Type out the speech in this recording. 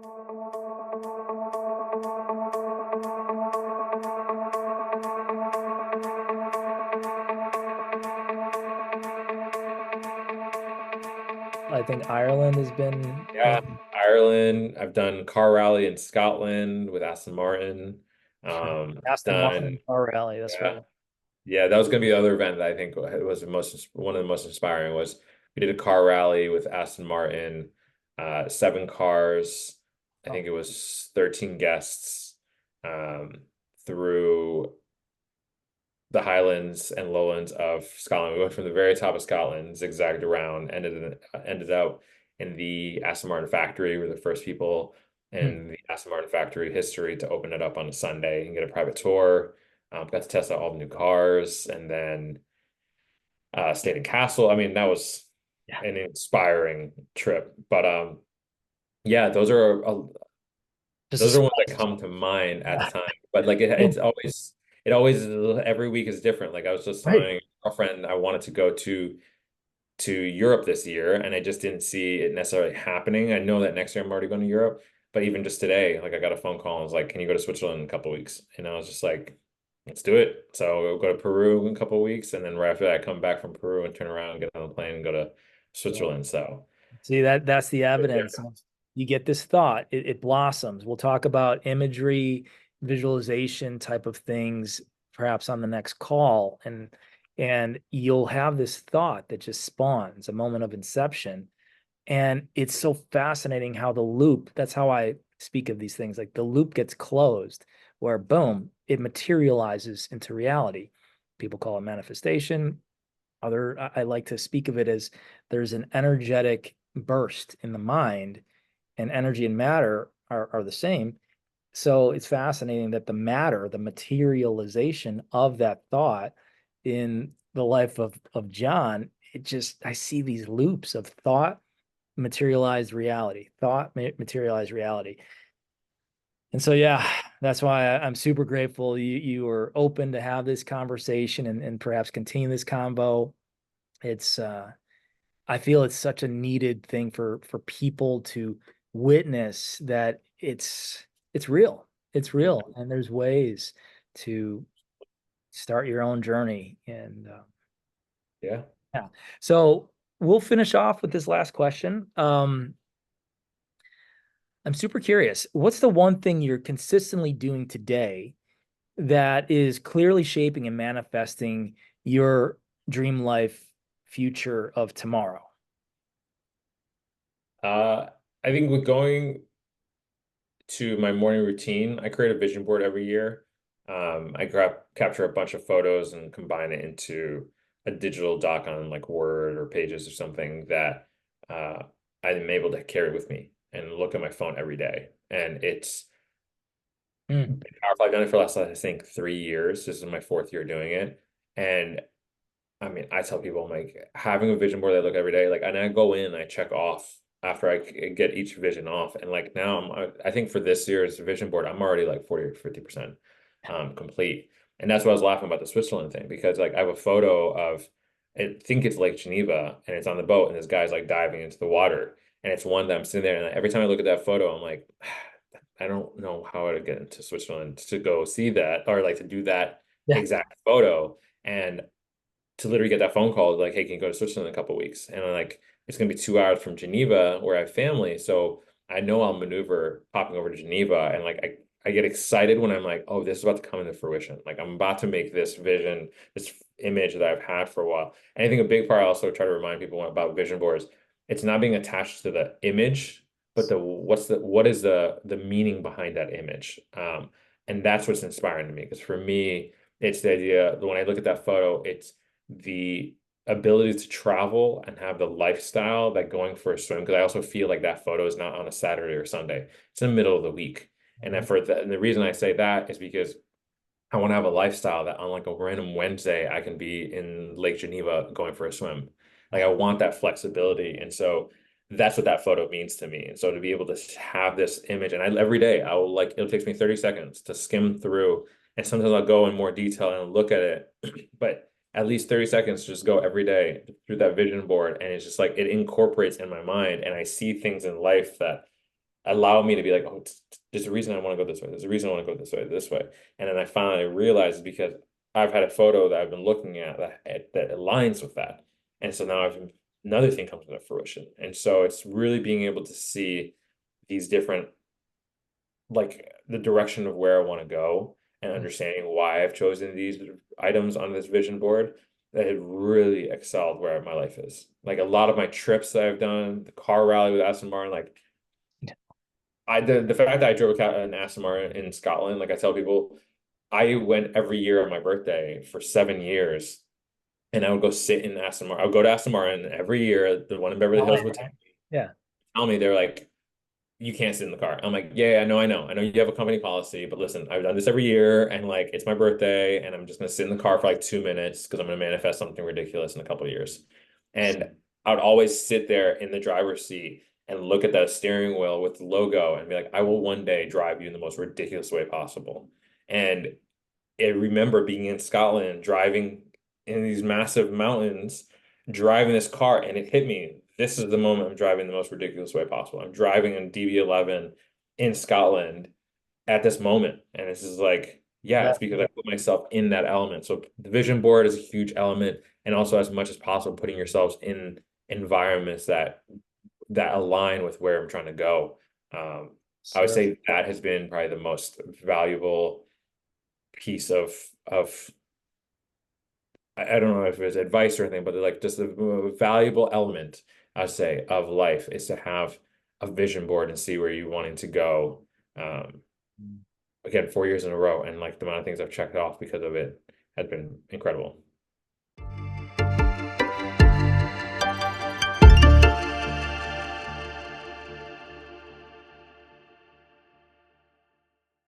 I think Ireland has been Yeah, Ireland. I've done car rally in Scotland with Aston Martin. Aston Done, Martin car rally. That's yeah, right. yeah. That was gonna be the other event that I think was one of the most inspiring was we did a car rally with Aston Martin, 7 cars. I Oh, think it was 13 guests, um, through the highlands and lowlands of Scotland. We went from the very top of Scotland, zigzagged around, ended up in the Aston Martin factory. We were the first people hmm. in the Aston Martin factory history to open it up on a Sunday and get a private tour. Got to test out all the new cars, and then stayed in Castle. I mean, that was Yeah. an inspiring trip. But yeah, those Just are a ones that come to mind at the yeah. time. But like it always every week is different. Like I was just Right. telling a friend I wanted to go to Europe this year, and I just didn't see it necessarily happening. I know that next year I'm already going to Europe, but even just today, like I got a phone call and was like, "Can you go to Switzerland in a couple of weeks?" And I was just like, "Let's do it." So we'll go to Peru in a couple of weeks, and then right after that, I come back from Peru and turn around, get on a plane, and go to Yeah. Switzerland. So See that's the evidence. yeah, You get this thought, it blossoms. We'll talk about imagery, visualization type of things, perhaps on the next call, and you'll have this thought that just spawns a moment of inception. And it's so fascinating how the loop, that's how I speak of these things, like the loop gets closed, where boom, it materializes into reality. People call it manifestation. I like to speak of it as there's an energetic burst in the mind, and energy and matter are the same. So it's fascinating that the matter, the materialization of that thought in the life of Jon, it just, I see these loops of thought, materialized reality, thought, materialized reality. And so, yeah, that's why I'm super grateful you were open to have this conversation and perhaps continue this convo. It's I feel it's such a needed thing for people to witness that it's real. It's real, and there's ways to start your own journey. And yeah. yeah, so we'll finish off with this last question. I'm super curious. What's the one thing you're consistently doing today that is clearly shaping and manifesting your dream life future of tomorrow? Uh, I think with going to my morning routine, I create a vision board every year. Capture a bunch of photos and combine it into a digital doc on like Word or Pages or something that uh, I'm able to carry with me and look at my phone every day. And it's Mm. been powerful. I've done it for the last, I think, 3 years. This is my fourth year doing it. And I mean, I tell people I'm like having a vision board that I look every day, like, and I go in and I check off after get each vision off. And like now I think for this year's vision board, I'm already like 40 or 50% complete. And that's what I was laughing about the Switzerland thing, because like I have a photo of, I think it's Lake Geneva, and it's on the boat and this guy's like diving into the water. And it's one that I'm sitting there, and every time I look at that photo, I'm like, I don't know how to get into Switzerland to go see that, or like to do that Yeah. exact photo. And to literally get that phone call like, hey, can you go to Switzerland in a couple of weeks? And I'm like, it's gonna be 2 hours from Geneva where I have family. So I know I'll maneuver popping over to Geneva. And like I get excited when I'm like, oh, this is about to come into fruition. Like I'm about to make this vision, this image that I've had for a while. And I think a big part I also try to remind people about vision boards, it's not being attached to the image, but what is the meaning behind that image? And that's what's inspiring to me. Because for me, it's the idea that when I look at that photo, it's the ability to travel and have the lifestyle that going for a swim. Because I also feel like that photo is not on a Saturday or Sunday. It's in the middle of the week. And then and the reason I say that is because I want to have a lifestyle that on like a random Wednesday, I can be in Lake Geneva going for a swim. Like I want that flexibility. And so that's what that photo means to me. And so to be able to have this image, and every day I will like, it'll take me 30 seconds to skim through. And sometimes I'll go in more detail and look at it, but at least 30 seconds, just go every day through that vision board. And it's just like, it incorporates in my mind, and I see things in life that allow me to be like, oh, there's a reason I want to go this way. There's a reason I want to go this way. And then I finally realized because I've had a photo that I've been looking at that aligns with that. And so now another thing comes into fruition. And so it's really being able to see these different, like the direction of where I want to go and understanding why I've chosen these items on this vision board that had really excelled where my life is. Like a lot of my trips that I've done, the car rally with Aston Martin, like the fact that I drove an Aston Martin in Scotland, like I tell people, I went every year on my birthday for 7 years, and I would go sit in Aston Martin. I would go to Aston Martin every year. The one in Beverly Oh, Hills would yeah. tell me they're like, you can't sit in the car. I'm like, yeah, I know you have a company policy, but listen, I've done this every year, and like it's my birthday, and I'm just gonna sit in the car for like 2 minutes because I'm gonna manifest something ridiculous in a couple of years. And I would always sit there in the driver's seat and look at that steering wheel with the logo and be like, I will one day drive you in the most ridiculous way possible. And I remember being in Scotland, driving in these massive mountains, driving this car, and it hit me. This is the moment I'm driving the most ridiculous way possible. I'm driving in DB11 in Scotland at this moment. And this is like, yeah, Yeah. it's because I put myself in that element. So the vision board is a huge element. And also as much as possible, putting yourselves in environments that align with where I'm trying to go. I would Sure. say that has been probably the most valuable piece of I don't know if it's advice or anything, but like just a valuable element, I'd say, of life is to have a vision board and see where you're wanting to go. Um, Again, 4 years in a row, and like the amount of things I've checked off because of it has been incredible.